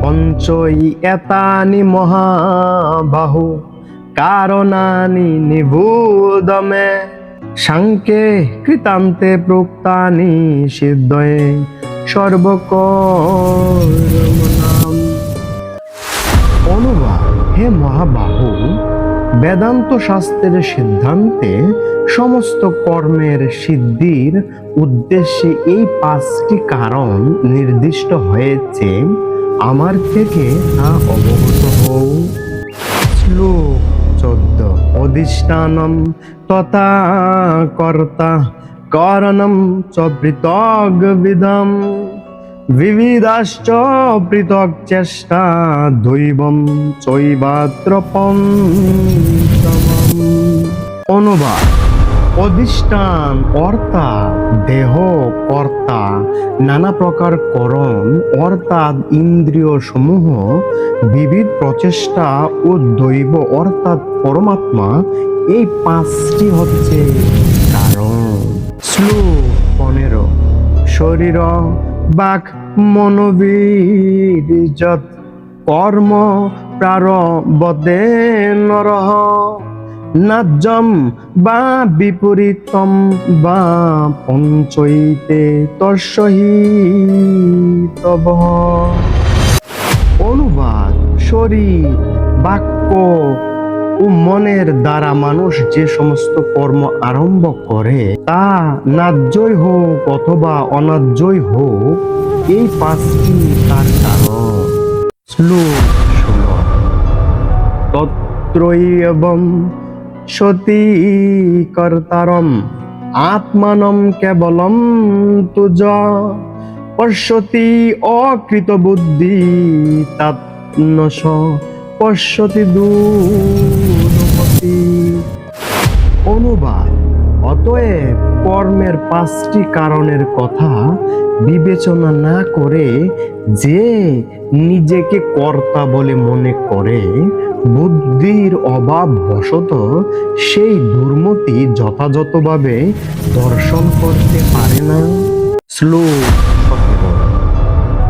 পঞ্চৈ এতানি মহাবাহু কারণানি নিবুধমে সাংখ্যে কৃতান্তে প্রোক্তানি সিদ্ধয়ে সর্বকর্মণাম। অনুবাদ: হে মহাবাহু, বেদান্ত শাস্ত্রের সিদ্ধান্তে সমস্ত কর্মের সিদ্ধির উদ্দেশ্যে এই 5টি কারণ নির্দিষ্ট হয়েছে। আমার থেকে তা অবগত হও। শ্লোক 14। অধিষ্ঠানম তথা কর্তা কারণম চ পৃথগ্বিধম বিবিধাশ্চ পৃথক চেষ্টা দৈবম চৈবাত্র পঞ্চমম। অনুবাদ: অধিষ্ঠান অর্থাৎ দেহ, কর্তা, নানা প্রকার করণ অর্থাৎ ইন্দ্রিয় সমূহ, বিবিধ প্রচেষ্টা ও দৈব অর্থাৎ পরমাত্মা, এই 5টি হচ্ছে কারণ। শ্লোক 15। শরীর বাক মনোবীর্যৎ কর্ম প্রারব্ধে নরঃ নাজ্যম বা বিপরীতম বা পঞ্চৈতে তস্যহি তবঃ। অনুবাদ: শরীর, বাক্য ও মনের দ্বারা মানুষ যে সমস্ত কর্ম আরম্ভ করে তা ন্যায্যই হোক অথবা অন্যায্যই হোক, এই 5টি তার কারণ। শ্লোক 16। তত্রৈবং সতি কর্তারম আত্মানম কেবলম তুজ পশ্যতি অকৃত বুদ্ধি তাত্নশ পশ্যতি দূরপতি। অনুবাদ: অতএব কর্মের 5টি কারণের কথা বিবেচনা না করে যে নিজেকে কর্তা বলে মনে করে, বুদ্ধির অভাব বশত সেই দুর্মতি যথাযথভাবে দর্শন করতে পারে না। শ্লোক 17।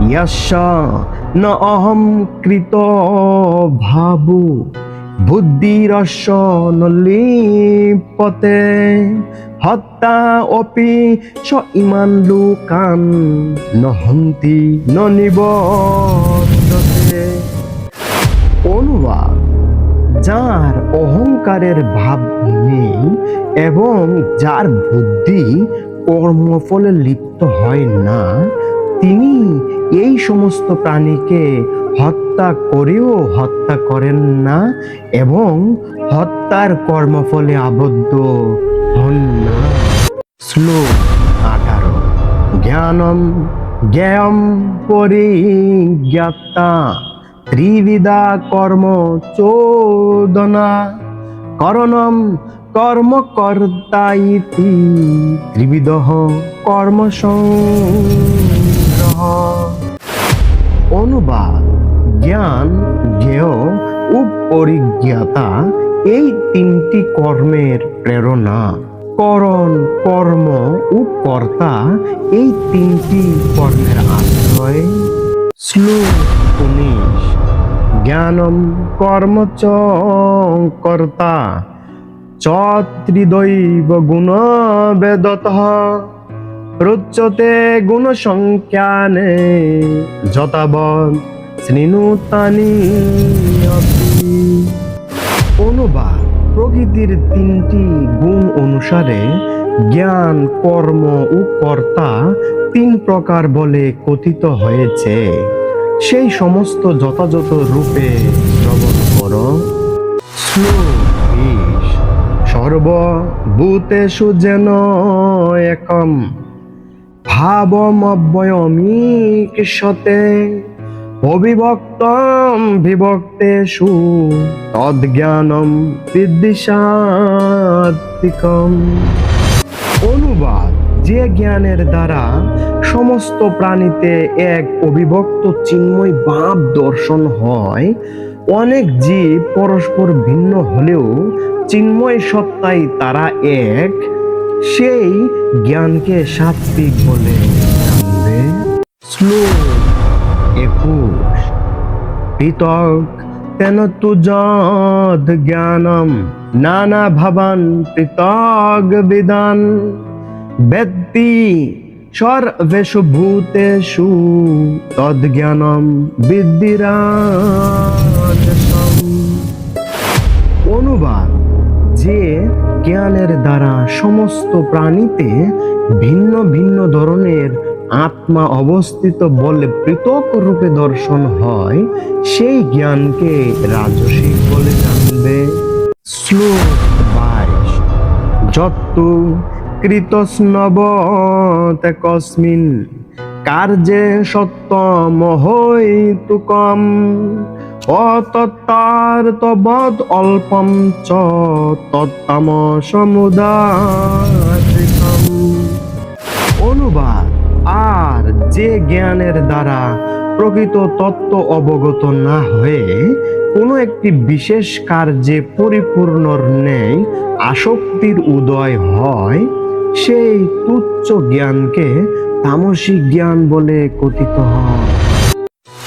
ইয়াস্য ন অহং কৃত ভাবু বুদ্ধিরস্য ন লিপ্যতে হত্যা অপি চ ইমান লোকান ন হন্তি ন নিবর্ততে। অনুবাদ: যার অহংকারের ভাব নেই এবং যার বুদ্ধি কর্মফলে লিপ্ত হয় না, তিনি এই সমস্ত প্রাণীকে হত্যা করেও হত্যা করেন না এবং হত্যার কর্মফলে আবদ্ধ হন না। শ্লোক 18। জ্ঞানম জ্ঞেয়ম পরিজ্ঞাতা ত্রিবিধা কর্ম চোদনা করণম কর্ম কর্তা ইতি ত্রিবিধঃ কর্ম সংগ্রহ। অনুবাদ: জ্ঞান, জ্ঞেয় ও পরিজ্ঞাতা এই 3টি কর্মের প্রেরণা। করণ, কর্ম ও কর্তা এই 3টি কর্মের আশ্রয়। শ্লোক 19। জ্ঞানম কর্ম চ কর্তা চ ত্রিদৈব গুণ বেদতঃ প্রচ্যতে গুণ সংখ্যানে যথাবৎ শৃণুতানি অপি। অনুবাদ: প্রকৃতির 3টি গুণ অনুসারে জ্ঞান, কর্ম ও কর্তা 3 প্রকার বলে কথিত হয়েছে, সেই সমস্ত যথাযথ রূপে শ্রবণ কর। শ্লোক 20। সর্বভূতেষু যেন একম ভাবমব্যয়মীক্ষতে অবিভক্তম বিভক্তেষু তদ্জ্ঞানম বিদ্ধি সাত্ত্বিকম। অনুবাদ: যে জ্ঞানের দ্বারা সমস্ত প্রাণীতে এক অবিভক্ত চিন্ময় ভাব দর্শন হয়, অনেক জীব পরস্পর ভিন্ন হলেও চিন্ময় সত্তায় তারা এক, সেই জ্ঞানকে সাত্ত্বিক বলে জানবে। শ্লোক 21। পৃথক তেন তু যদ জ্ঞানম নানা ভাবান পৃথক বিদান বেত্তি সর্বেষু ভূতেষু তদ জ্ঞানম বিদ্ধিরাজসম। অনুবাদ: যে জ্ঞানের দ্বারা সমস্ত প্রাণীতে ভিন্ন ভিন্ন ধরনের আত্মা অবস্থিত বলে পৃথক রূপে দর্শন হয়, সেই জ্ঞানকে রাজসিক বলে জানবে। শ্লোক 22। যত্তু কৃতস্নবতে কস্মিন কার্যে সত্যমহৈতুকম অতত্তার্থবদ অল্পম চ তত্তামসমুদাহৃতম। অনুবাদ: আর যে জ্ঞানের দ্বারা প্রকৃত তত্ত্ব অবগত না হয়ে কোনো একটি বিশেষ কার্যে পরিপূর্ণর ন্যায় আসক্তির উদয় হয়, সেই তুচ্ছ জ্ঞানকে তামসিক জ্ঞান বলে কথিত হয়।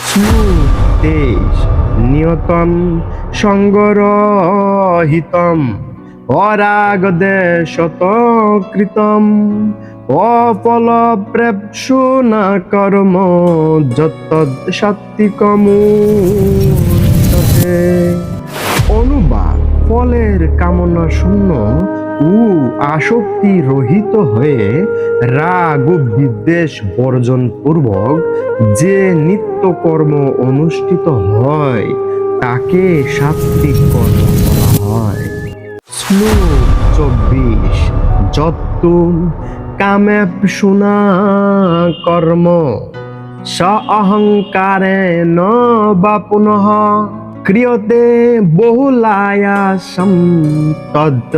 শ্লোক 23। নিয়তম সঙ্গরহিতম অরাগদেশত কৃতম অফলপ্রেপ্সুনা কর্ম যত্তদ সাত্বিকমুচ্যতে। অনুবাদ: ফলের কামনা শূন্য ও আসক্তি রহিত হয়ে রাগ ও বিদ্বেষ বর্জন পূর্বক যে নিত্য কর্ম অনুষ্ঠিত হয় তাকে সাত্বিক কর্ম বলা হয়। শ্লোক 24। যত্তু কামেপ্সুনা কর্ম স অহংকারেণ বা পুনঃ ক্রিয়তে বহুলায়াসম তদ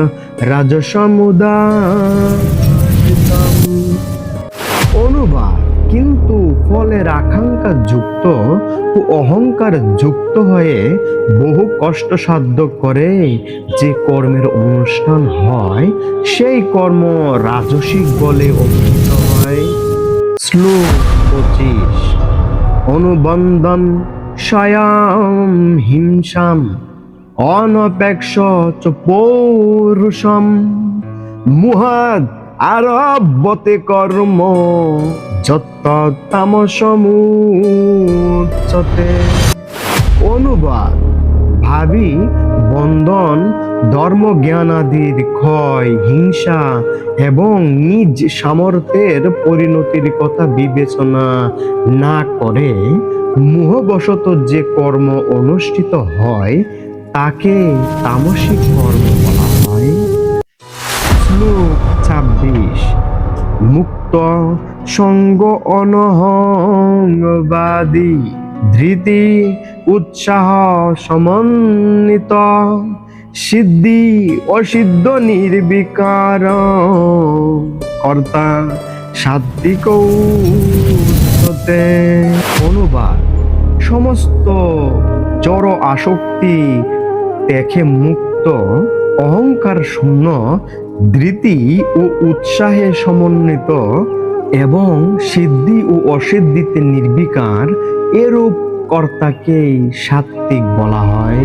রাজসমুদাহৃতম। অনুবাদ: কিন্তু ফলের আকাঙ্ক্ষা যুক্ত ও অহংকার যুক্ত হয়ে বহু কষ্টসাধ্য করে যে কর্মের অনুষ্ঠান হয়, সেই কর্ম রাজসিক বলে অভিহিত হয়। শ্লোক 25। অনুবন্ধন স্বয়ং হিংসাম অনপেক্ষ চ পৌরুষম মুহাদ আরভ্যতে কর্ম যত্তামসমুচ্যতে। অনুবাদ: ভাবী বন্ধন, ধর্মজ্ঞানাদির ক্ষয়, হিংসা এবং নিজ সামর্থ্যের পরিণতির কথা বিবেচনা না করে মোহবশত যে কর্ম অনুষ্ঠিত হয় তাকে তামসিক কর্ম বলা হয়। শ্লোক 26। মুক্ত সঙ্গ অনহংবাদী ধৃতি উৎসাহ সমন্বিত সিদ্ধি অসিদ্ধ নির্বিকার কর্তা সাত্বিক উচ্যতে। অনুবাদ: সমস্ত জড় আসক্তি ত্যাগে মুক্ত, অহংকার শূন্য, ধৃতি ও উৎসাহে সমন্বিত এবং সিদ্ধি ও অসিদ্ধিতে নির্বিকার এরূপ কর্তাকেই সাত্বিক বলা হয়।